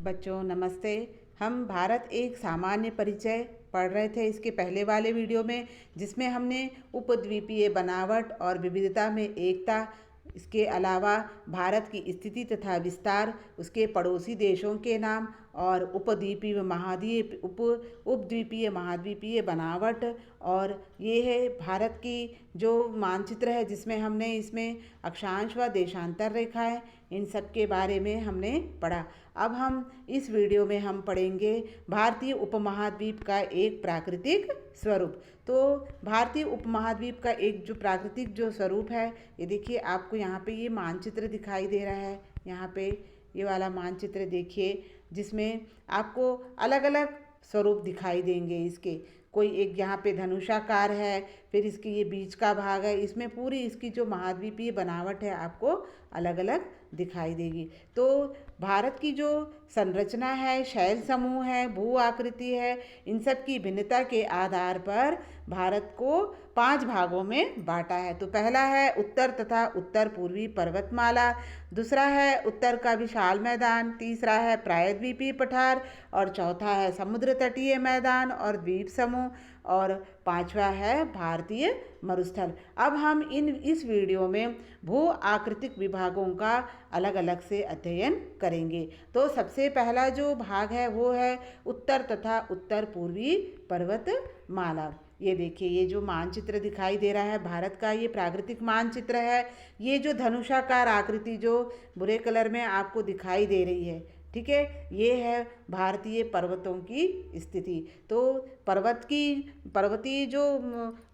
बच्चों नमस्ते। हम भारत एक सामान्य परिचय पढ़ रहे थे इसके पहले वाले वीडियो में, जिसमें हमने उपद्वीपीय बनावट और विविधता में एकता, इसके अलावा भारत की स्थिति तथा विस्तार, उसके पड़ोसी देशों के नाम और उपद्वीपीय महाद्वीप उपद्वीपीय महाद्वीपीय बनावट, और ये है भारत की जो मानचित्र है जिसमें हमने इसमें अक्षांश व देशांतर रेखाएं, इन सब के बारे में हमने पढ़ा। अब हम इस वीडियो में हम पढ़ेंगे भारतीय उपमहाद्वीप का एक प्राकृतिक स्वरूप। तो भारतीय उपमहाद्वीप का एक जो प्राकृतिक जो स्वरूप है, ये देखिए आपको यहाँ पे ये मानचित्र दिखाई दे रहा है। यहाँ पे ये वाला मानचित्र देखिए, जिसमें आपको अलग अलग स्वरूप दिखाई देंगे इसके। कोई एक यहाँ पे धनुषाकार है, फिर इसकी ये बीच का भाग है, इसमें पूरी इसकी जो महाद्वीपीय बनावट है आपको अलग अलग दिखाई देगी। तो भारत की जो संरचना है, शैल समूह है, भू आकृति है, इन सब की भिन्नता के आधार पर भारत को 5 भागों में बांटा है। तो पहला है उत्तर तथा उत्तर पूर्वी पर्वतमाला, दूसरा है उत्तर का विशाल मैदान, तीसरा है प्रायद्वीपीय पठार, और चौथा है समुद्र तटीय मैदान और द्वीप समूह, और पांचवा है भारतीय मरुस्थल। अब हम इस वीडियो में भू आकृतिक विभागों का अलग अलग से अध्ययन करेंगे। तो सबसे पहला जो भाग है वो है उत्तर तथा उत्तर पूर्वी पर्वतमाला। ये देखिए, ये जो मानचित्र दिखाई दे रहा है भारत का, ये प्राकृतिक मानचित्र है। ये जो धनुषाकार आकृति जो भूरे कलर में आपको दिखाई दे रही है, ठीक है, ये है भारतीय पर्वतों की स्थिति। तो पर्वतीय जो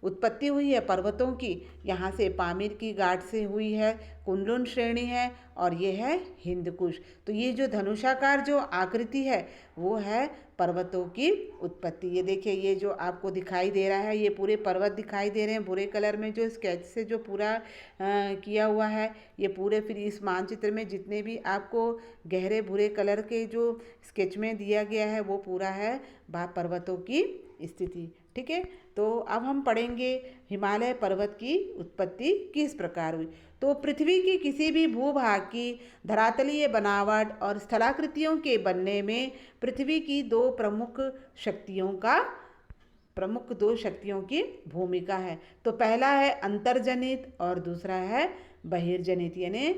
उत्पत्ति हुई है पर्वतों की, यहाँ से पामीर की घाट से हुई है, कुनलुन श्रेणी है, और ये है हिंद कुश। तो ये जो धनुषाकार जो आकृति है वो है पर्वतों की उत्पत्ति। ये देखिए, ये जो आपको दिखाई दे रहा है, ये पूरे पर्वत दिखाई दे रहे हैं भूरे कलर में, जो स्केच से जो पूरा किया हुआ है। ये पूरे फिर इस मानचित्र में जितने भी आपको गहरे भूरे कलर के जो स्केच में दिया गया है वो पूरा है पर्वतों की स्थिति, ठीक है। तो अब हम पढ़ेंगे हिमालय पर्वत की उत्पत्ति किस प्रकार हुई। तो पृथ्वी की किसी भी भूभाग की धरातलीय बनावट और स्थलाकृतियों के बनने में पृथ्वी की दो प्रमुख शक्तियों की भूमिका है। तो पहला है अंतर्जनित और दूसरा है बहिर्जनित, यानी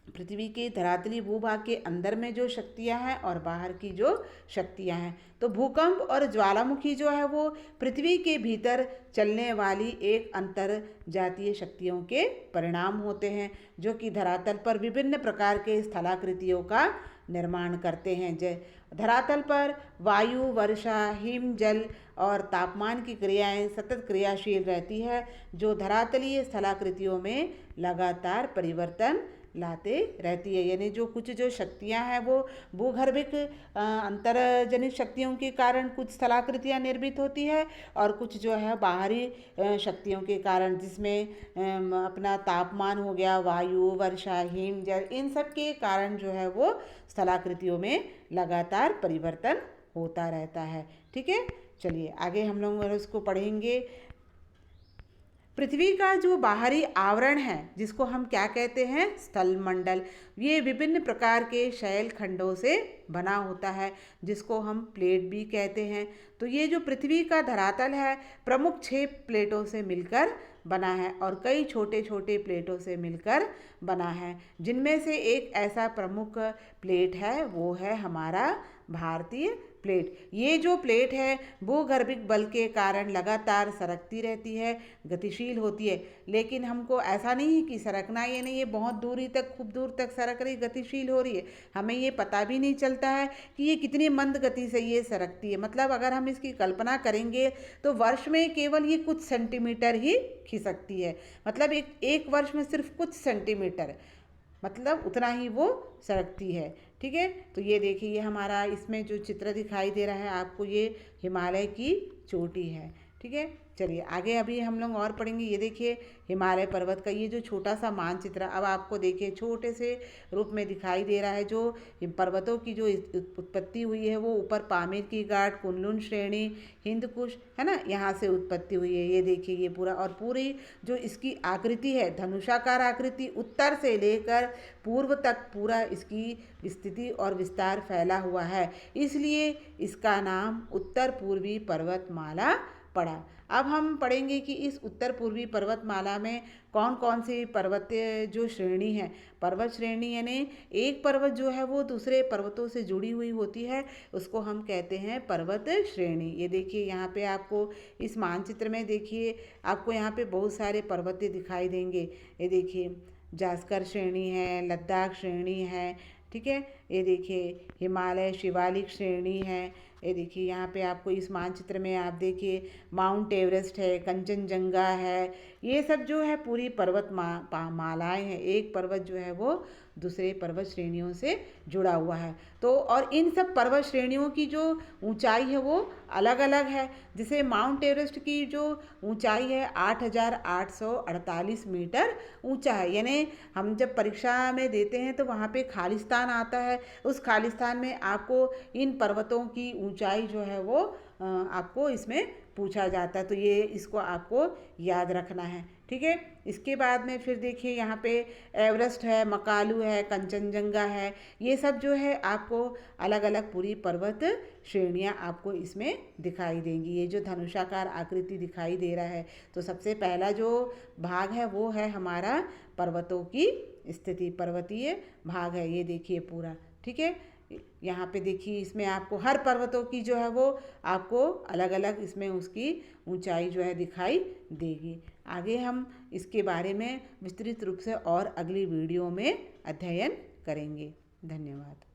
पृथ्वी के धरातली भूभाग के अंदर में जो शक्तियां हैं और बाहर की जो शक्तियां हैं। तो भूकंप और ज्वालामुखी जो है वो पृथ्वी के भीतर चलने वाली एक अंतर जातीय शक्तियों के परिणाम होते हैं, जो कि धरातल पर विभिन्न प्रकार के स्थलाकृतियों का निर्माण करते हैं। धरातल पर वायु, वर्षा, हिम, जल और तापमान की क्रियाएं सतत क्रियाशील रहती है, जो धरातलीय स्थलाकृतियों में लगातार परिवर्तन लाते रहती है। यानी जो कुछ जो शक्तियां हैं वो भूगर्भिक अंतर्जनित शक्तियों के कारण कुछ स्थलाकृतियां निर्मित होती है, और कुछ जो है बाहरी शक्तियों के कारण, जिसमें अपना तापमान हो गया, वायु, वर्षा, हिम, जल, इन सब के कारण जो है वो स्थलाकृतियों में लगातार परिवर्तन होता रहता है, ठीक है। चलिए आगे हम लोग उसको पढ़ेंगे। पृथ्वी का जो बाहरी आवरण है, जिसको हम क्या कहते हैं, स्थल मंडल, ये विभिन्न प्रकार के शैल खंडों से बना होता है, जिसको हम प्लेट भी कहते हैं। तो ये जो पृथ्वी का धरातल है प्रमुख 6 प्लेटों से मिलकर बना है और कई छोटे छोटे प्लेटों से मिलकर बना है, जिनमें से एक ऐसा प्रमुख प्लेट है वो है हमारा भारतीय प्लेट। ये जो प्लेट है भूगर्भिक बल के कारण लगातार सरकती रहती है, गतिशील होती है। लेकिन हमको ऐसा नहीं है कि सरकना ये नहीं है, बहुत दूरी तक, खूब दूर तक सरक रही, गतिशील हो रही है, हमें ये पता भी नहीं चलता है कि ये कितनी मंद गति से ये सरकती है। मतलब अगर हम इसकी कल्पना करेंगे तो वर्ष में केवल ये कुछ सेंटीमीटर ही खिसकती है। मतलब एक वर्ष में सिर्फ कुछ सेंटीमीटर, मतलब उतना ही वो सरकती है, ठीक है। तो ये देखिए, ये हमारा इसमें जो चित्र दिखाई दे रहा है आपको, ये हिमालय की चोटी है, ठीक है। चलिए आगे अभी हम लोग और पढ़ेंगे। ये देखिए हिमालय पर्वत का ये जो छोटा सा मानचित्र अब आपको देखिए छोटे से रूप में दिखाई दे रहा है। जो इन पर्वतों की जो उत्पत्ति हुई है वो ऊपर पामीर की घाट, कुनलुन श्रेणी, हिंद कुश है ना, यहाँ से उत्पत्ति हुई है। ये देखिए ये पूरा और पूरी जो इसकी आकृति है धनुषाकार आकृति, उत्तर से लेकर पूर्व तक पूरा इसकी स्थिति और विस्तार फैला हुआ है, इसलिए इसका नाम उत्तर पूर्वी पर्वतमाला पड़ा। अब हम पढ़ेंगे कि इस उत्तर पूर्वी पर्वतमाला में कौन कौन सी पर्वतीय जो श्रेणी है, पर्वत श्रेणी यानी एक पर्वत जो है वो दूसरे पर्वतों से जुड़ी हुई होती है, उसको हम कहते हैं पर्वत श्रेणी। ये देखिए यहाँ पे आपको इस मानचित्र में देखिए आपको यहाँ पे बहुत सारे पर्वतीय दिखाई देंगे। ये देखिए जास्कर श्रेणी है, लद्दाख श्रेणी है, ठीक है। ये देखिए हिमालय शिवालिक श्रेणी है। ये देखिए यहाँ पे आपको इस मानचित्र में आप देखिए माउंट एवरेस्ट है, कंचनजंगा है, ये सब जो है पूरी पर्वत मालाएं हैं। एक पर्वत जो है वो दूसरे पर्वत श्रेणियों से जुड़ा हुआ है। तो और इन सब पर्वत श्रेणियों की जो ऊंचाई है वो अलग अलग है। जैसे माउंट एवरेस्ट की जो ऊंचाई है 8,848 मीटर ऊंचा है, यानी हम जब परीक्षा में देते हैं तो वहाँ पे खालिस्तान आता है, उस खालिस्तान में आपको इन पर्वतों की ऊंचाई जो है वो आपको इसमें पूछा जाता है। तो ये इसको आपको याद रखना है, ठीक है। इसके बाद में फिर देखिए यहाँ पे एवरेस्ट है, मकालू है, कंचनजंगा है, ये सब जो है आपको अलग अलग पूरी पर्वत श्रेणियाँ आपको इसमें दिखाई देंगी। ये जो धनुषाकार आकृति दिखाई दे रहा है, तो सबसे पहला जो भाग है वो है हमारा पर्वतों की स्थिति, पर्वतीय भाग है। ये देखिए पूरा, ठीक है। यहाँ पे देखिए इसमें आपको हर पर्वतों की जो है वो आपको अलग अलग इसमें उसकी ऊंचाई जो है दिखाई देगी। आगे हम इसके बारे में विस्तृत रूप से और अगली वीडियो में अध्ययन करेंगे। धन्यवाद।